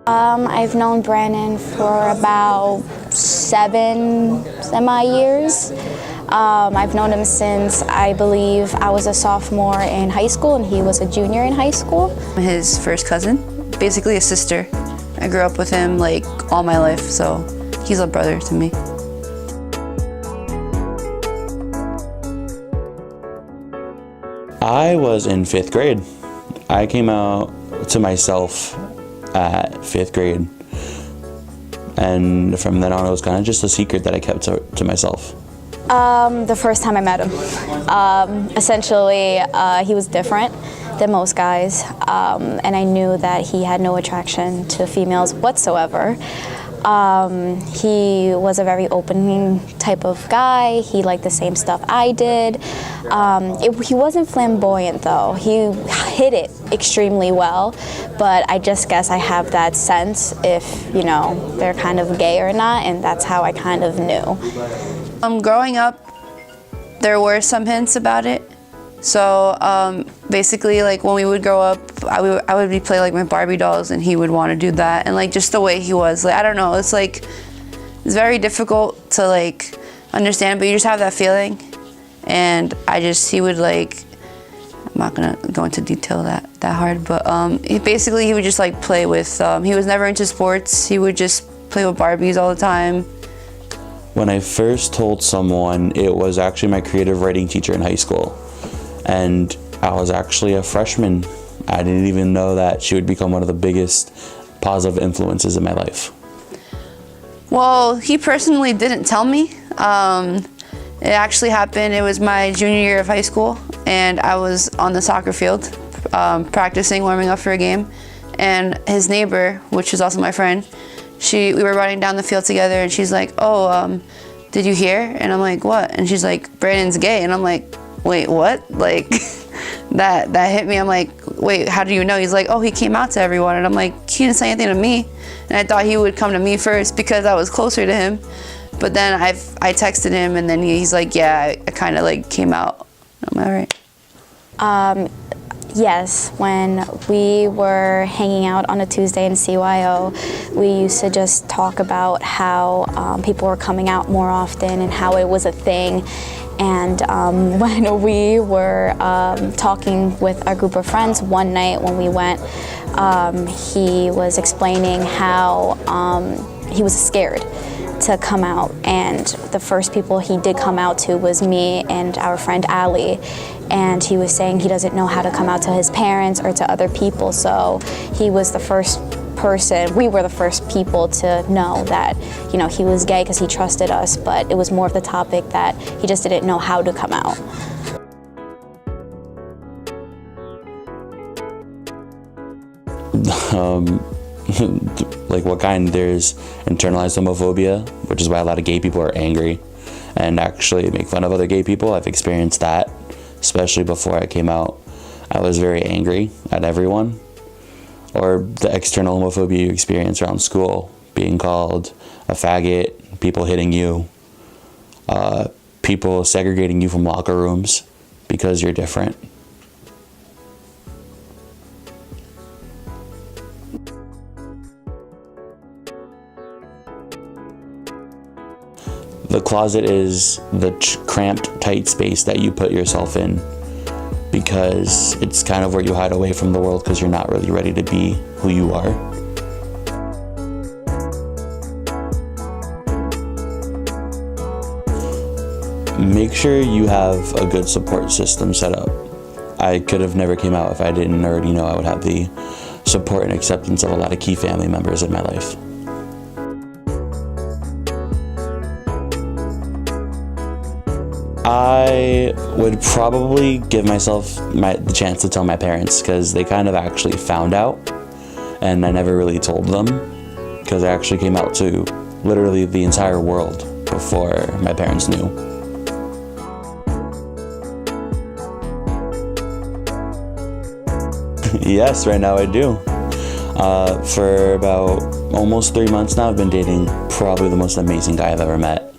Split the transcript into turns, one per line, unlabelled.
I've known Brandon for about 7 semi-years. I've known him since, I believe, I was a sophomore in high school and he was a junior in high school.
His first cousin, basically a sister. I grew up with him like all my life, so he's a brother to me.
I was in 5th grade. I came out to myself at 5th grade. And from then on, it was kind of just a secret that I kept to myself.
The first time I met him. Essentially, he was different than most guys, and I knew that he had no attraction to females whatsoever. He was a very open type of guy. He liked the same stuff I did. He wasn't flamboyant though. He hid it extremely well, but I just guess I have that sense if, you know, they're kind of gay or not, and that's how I kind of knew.
Growing up, there were some hints about it. So basically, like when we would grow up, I would be playing like my Barbie dolls, and he would want to do that, and like just the way he was, like I don't know, it's like it's very difficult to like understand, but you just have that feeling, and he would like, I'm not gonna go into detail that hard, but he would just like play with. He was never into sports. He would just play with Barbies all the time.
When I first told someone, it was actually my creative writing teacher in high school. And I was actually a freshman. I didn't even know that she would become one of the biggest positive influences in my life.
Well, he personally didn't tell me. It actually happened, it was my junior year of high school, and I was on the soccer field practicing, warming up for a game. And his neighbor, which was also my friend, we were running down the field together, and she's like, oh, did you hear? And I'm like, what? And she's like, Brandon's gay. And I'm like, wait, what? Like, that hit me. I'm like, wait, how do you know? He's like, oh, he came out to everyone. And I'm like, he didn't say anything to me. And I thought he would come to me first because I was closer to him. But then I texted him, and then he's like, yeah, I kind of like came out. I'm all right.
Yes, when we were hanging out on a Tuesday in CYO, we used to just talk about how people were coming out more often and how it was a thing. And when we were talking with our group of friends one night when we went, he was explaining how he was scared to come out, and the first people he did come out to was me and our friend Ali, and he was saying he doesn't know how to come out to his parents or to other people, so he was the first person, we were the first people to know that, you know, he was gay because he trusted us, but it was more of the topic that he just didn't know how to come out.
Like what kind? There's internalized homophobia, which is why a lot of gay people are angry and actually make fun of other gay people. I've experienced that, especially before I came out. I was very angry at everyone. Or the external homophobia you experience around school, being called a faggot, people hitting you, people segregating you from locker rooms because you're different. The closet is the cramped, tight space that you put yourself in because it's kind of where you hide away from the world because you're not really ready to be who you are. Make sure you have a good support system set up. I could have never came out if I didn't already know I would have the support and acceptance of a lot of key family members in my life. I would probably give myself the chance to tell my parents because they kind of actually found out and I never really told them because I actually came out to literally the entire world before my parents knew. Yes, right now I do. For about almost 3 months now, I've been dating probably the most amazing guy I've ever met.